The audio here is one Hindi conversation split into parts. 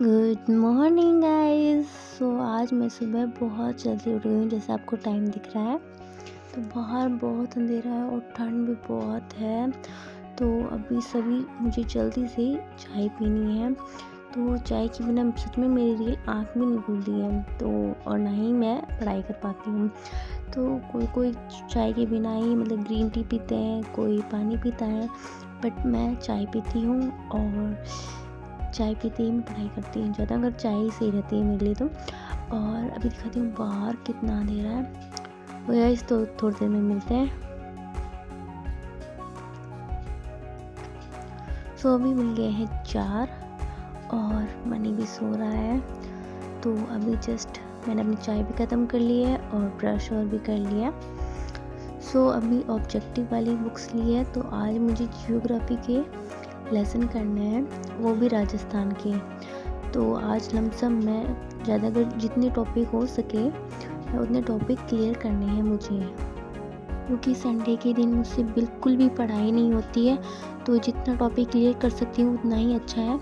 Good morning guys. आज मैं सुबह बहुत जल्दी उठ गई हूँ, जैसे आपको टाइम दिख रहा है। तो बाहर बहुत अंधेरा है और ठंड भी बहुत है। तो अभी सभी मुझे जल्दी से चाय पीनी है। तो चाय के बिना सच में मेरी रियल आँख भी नहीं खुलती है, तो और ना ही मैं पढ़ाई कर पाती हूँ। तो कोई कोई चाय के बिना ही मतलब ग्रीन टी पीते हैं, कोई पानी पीता है, बट मैं चाय पीती हूँ। और चाय पीते ही मैं पढ़ाई करती हूँ ज़्यादा, अगर चाय ही सही रहती है मेरे लिए तो। और अभी दिखाती हूँ बाहर कितना अंधेरा है। तो गाइस, तो थोड़ी देर में मिलते हैं। अभी मिल गए हैं 4 और मनी भी सो रहा है। तो अभी जस्ट मैंने अपनी चाय भी ख़त्म कर ली है और ब्रश और भी कर लिया। अभी ऑब्जेक्टिव वाली बुक्स ली है। तो आज मुझे जियोग्राफी के लेसन करने हैं, वो भी राजस्थान के। तो आज लमसम मैं ज़्यादा अगर जितने टॉपिक हो सके उतने टॉपिक क्लियर करने हैं मुझे, क्योंकि संडे के दिन मुझसे बिल्कुल भी पढ़ाई नहीं होती है। तो जितना टॉपिक क्लियर कर सकती हूँ उतना ही अच्छा है।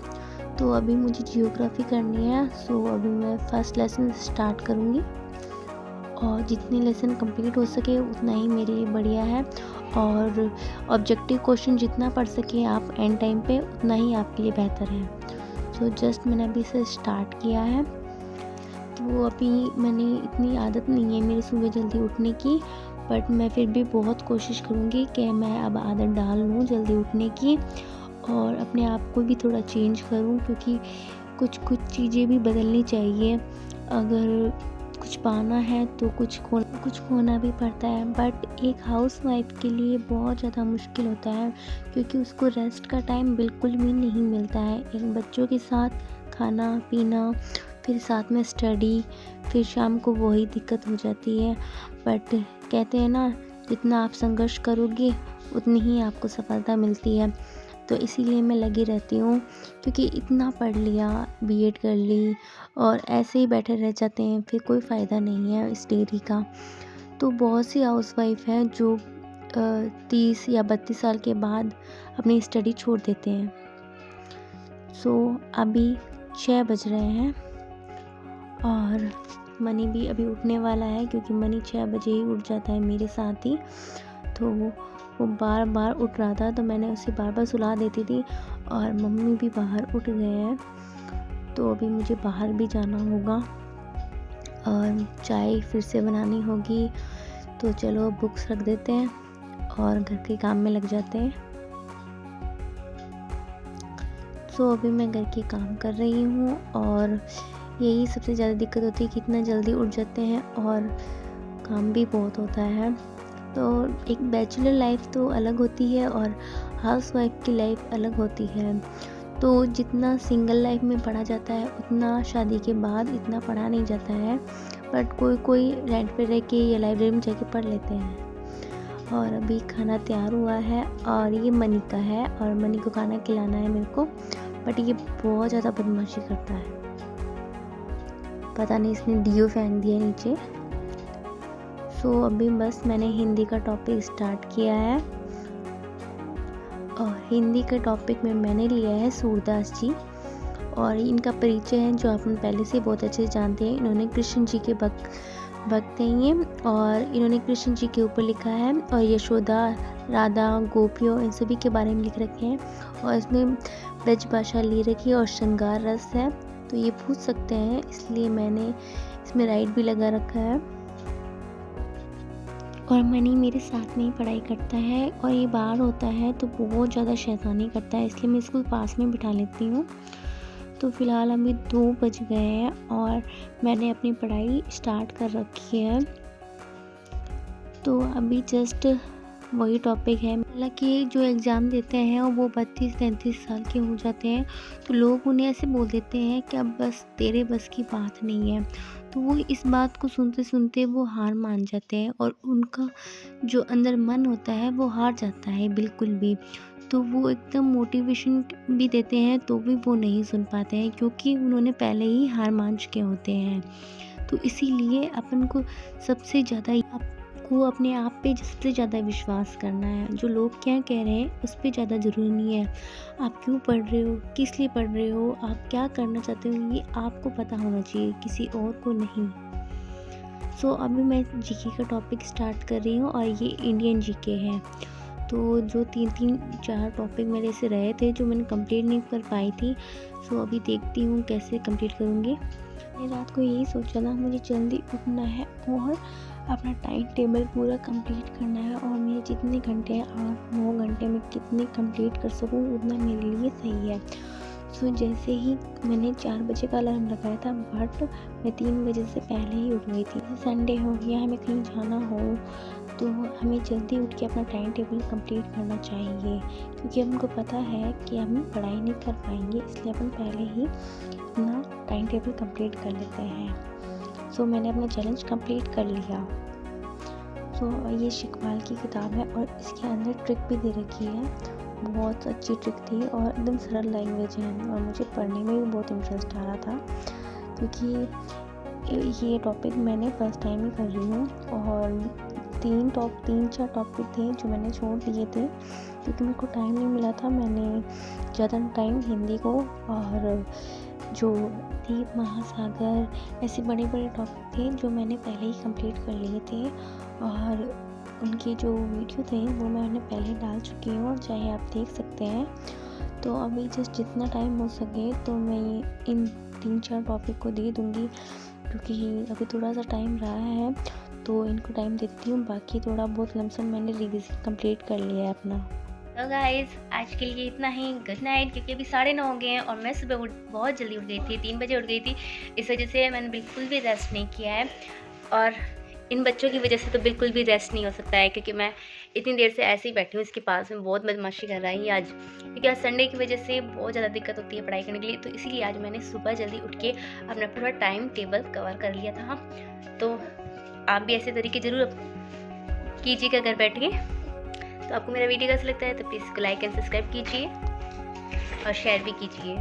तो अभी मुझे जियोग्राफी करनी है। अभी मैं फर्स्ट लेसन स्टार्ट करूँगी और जितने लेसन कंप्लीट हो सके उतना ही मेरे लिए बढ़िया है। और ऑब्जेक्टिव क्वेश्चन जितना पढ़ सके आप एंड टाइम पे, उतना ही आपके लिए बेहतर है। जस्ट मैंने अभी से स्टार्ट किया है। तो अभी मैंने इतनी आदत नहीं है मेरी सुबह जल्दी उठने की, बट मैं फिर भी बहुत कोशिश करूँगी कि मैं अब आदत डाल लूँ जल्दी उठने की और अपने आप को भी थोड़ा चेंज करूँ, क्योंकि कुछ चीज़ें भी बदलनी चाहिए। अगर कुछ पाना है तो कुछ खोना भी पड़ता है। बट एक हाउसवाइफ के लिए बहुत ज़्यादा मुश्किल होता है, क्योंकि उसको रेस्ट का टाइम बिल्कुल भी नहीं मिलता है। एक बच्चों के साथ खाना पीना, फिर साथ में स्टडी, फिर शाम को वही दिक्कत हो जाती है। बट कहते हैं ना, जितना आप संघर्ष करोगे उतनी ही आपको सफलता मिलती है। तो इसीलिए मैं लगी रहती हूँ, क्योंकि इतना पढ़ लिया, बीएड कर ली और ऐसे ही बैठे रह जाते हैं, फिर कोई फ़ायदा नहीं है इस डिग्री का। तो बहुत सी हाउसवाइफ हैं जो 30 या 32 साल के बाद अपनी स्टडी छोड़ देते हैं। अभी 6 बज रहे हैं और मनी भी अभी उठने वाला है, क्योंकि मनी 6 बजे ही उठ जाता है मेरे साथ ही। तो वो बार बार उठ रहा था, तो मैंने उसे बार बार सुला देती थी। और मम्मी भी बाहर उठ गए हैं, तो अभी मुझे बाहर भी जाना होगा और चाय फिर से बनानी होगी। तो चलो बुक्स रख देते हैं और घर के काम में लग जाते हैं। अभी मैं घर के काम कर रही हूँ और यही सबसे ज़्यादा दिक्कत होती है कि इतना जल्दी उठ जाते हैं और काम भी बहुत होता है। तो एक बैचलर लाइफ तो अलग होती है और हाउसवाइफ की लाइफ अलग होती है। तो जितना सिंगल लाइफ में पढ़ा जाता है उतना शादी के बाद इतना पढ़ा नहीं जाता है। बट कोई रेंट पे रह के या लाइब्रेरी में जाके पढ़ लेते हैं। और अभी खाना तैयार हुआ है और ये मनी का है और मनी को खाना खिलाना है मेरे को। बट ये बहुत ज़्यादा बदमाशी करता है, पता नहीं इसने डीओ फेंक दिया नीचे। अभी बस मैंने हिंदी का टॉपिक स्टार्ट किया है और हिंदी के टॉपिक में मैंने लिया है सूरदास जी। और इनका परिचय है जो आप पहले से बहुत अच्छे से जानते हैं। इन्होंने कृष्ण जी के भक्त हैं ये, और इन्होंने कृष्ण जी के ऊपर लिखा है और यशोदा, राधा, गोपियों, इन सभी के बारे में लिख रखे हैं। और इसमें ब्रज भाषा ली रखी है और श्रृंगार रस है, तो ये पूछ सकते हैं, इसलिए मैंने इसमें राइट भी लगा रखा है। और मनी मेरे साथ में ही पढ़ाई करता है और ये बाहर होता है तो बहुत ज़्यादा शैतानी करता है, इसलिए मैं इसको पास में बिठा लेती हूँ। तो फ़िलहाल अभी 2 बज गए हैं और मैंने अपनी पढ़ाई स्टार्ट कर रखी है। तो अभी जस्ट वही टॉपिक है। हालांकि जो एग्ज़ाम देते हैं वो 32-33 साल के हो जाते हैं, तो लोग उन्हें ऐसे बोल देते हैं कि अब बस तेरे बस की बात नहीं है। तो वो इस बात को सुनते सुनते वो हार मान जाते हैं और उनका जो अंदर मन होता है वो हार जाता है बिल्कुल भी। तो वो एकदम मोटिवेशन भी देते हैं तो भी वो नहीं सुन पाते हैं, क्योंकि उन्होंने पहले ही हार मान चुके होते हैं। तो इसीलिए अपन को सबसे ज़्यादा आपको अपने आप पे सबसे ज़्यादा विश्वास करना है। जो लोग क्या कह रहे हैं उस पे ज़्यादा ज़रूरी नहीं है। आप क्यों पढ़ रहे हो, किस लिए पढ़ रहे हो, आप क्या करना चाहते हो, ये आपको पता होना चाहिए, किसी और को नहीं। सो अभी मैं जीके का टॉपिक स्टार्ट कर रही हूँ और ये इंडियन जीके है। तो जो 3-4 टॉपिक मेरे से रहे थे जो मैंने कंप्लीट नहीं कर पाई थी, सो अभी देखती हूँ कैसे कंप्लीट करूँगी। मैंने रात को यही सोचा था मुझे जल्दी उठना है और अपना टाइम टेबल पूरा कंप्लीट करना है, और मेरे जितने घंटे हैं 8-9 घंटे में कितने कंप्लीट कर सकूँ उतना मेरे लिए सही है। सो जैसे ही मैंने 4 बजे का अलार्म लगाया था, बट मैं 3 बजे से पहले ही उठ गई थी। संडे हो या हमें कहीं जाना हो तो हमें जल्दी उठ के अपना टाइम टेबल कंप्लीट करना चाहिए, क्योंकि हमको पता है कि हम पढ़ाई नहीं कर पाएंगे, इसलिए अपन पहले ही अपना टाइम टेबल कंप्लीट कर लेते हैं। सो मैंने अपना चैलेंज कंप्लीट कर लिया। सो ये शिकवाल की किताब है और इसके अंदर ट्रिक भी दे रखी है। बहुत अच्छी ट्रिक थी और एकदम सरल लैंग्वेज है, और मुझे पढ़ने में भी बहुत इंटरेस्ट आ रहा था, क्योंकि ये टॉपिक मैंने फर्स्ट टाइम ही कर रही हूँ। और 3-4 टॉपिक थे जो मैंने छोड़ दिए थे क्योंकि मेरे को टाइम नहीं मिला था। मैंने ज़्यादा टाइम हिंदी को और जो द्वीप महासागर ऐसे बड़े बड़े टॉपिक थे जो मैंने पहले ही कंप्लीट कर लिए थे, और उनके जो वीडियो थे वो मैंने पहले डाल चुकी हूँ, चाहे आप देख सकते हैं। तो अभी जस्ट जितना टाइम हो सके तो मैं इन 3-4 टॉपिक को दे दूँगी, क्योंकि अभी थोड़ा सा टाइम रहा है तो इनको टाइम देती हूँ। बाकी थोड़ा बहुत लमसम मैंने रिविजन कंप्लीट कर लिया है अपना। तो गाइज़ आज के लिए इतना ही। गुड नाइट, क्योंकि अभी 9:30 हो गए हैं और मैं सुबह बहुत जल्दी उठ गई थी, 3 बजे उठ गई थी। इस वजह से मैंने बिल्कुल भी रेस्ट नहीं किया है, और इन बच्चों की वजह से तो बिल्कुल भी रेस्ट नहीं हो सकता है, क्योंकि मैं इतनी देर से ऐसे ही बैठी हूँ इसके पास में। बहुत बदमाशी कर रहा है ये आज, क्योंकि आज संडे की वजह से बहुत ज़्यादा दिक्कत होती है पढ़ाई करने के लिए, तो इसीलिए आज मैंने सुबह जल्दी उठ के अपना पूरा टाइम टेबल कवर कर लिया था। तो आप भी ऐसे तरीके ज़रूर कीजिएगा घर बैठ के। तो आपको मेरा वीडियो कैसा लगता है तो प्लीज़ लाइक एंड सब्सक्राइब कीजिए और शेयर भी कीजिए।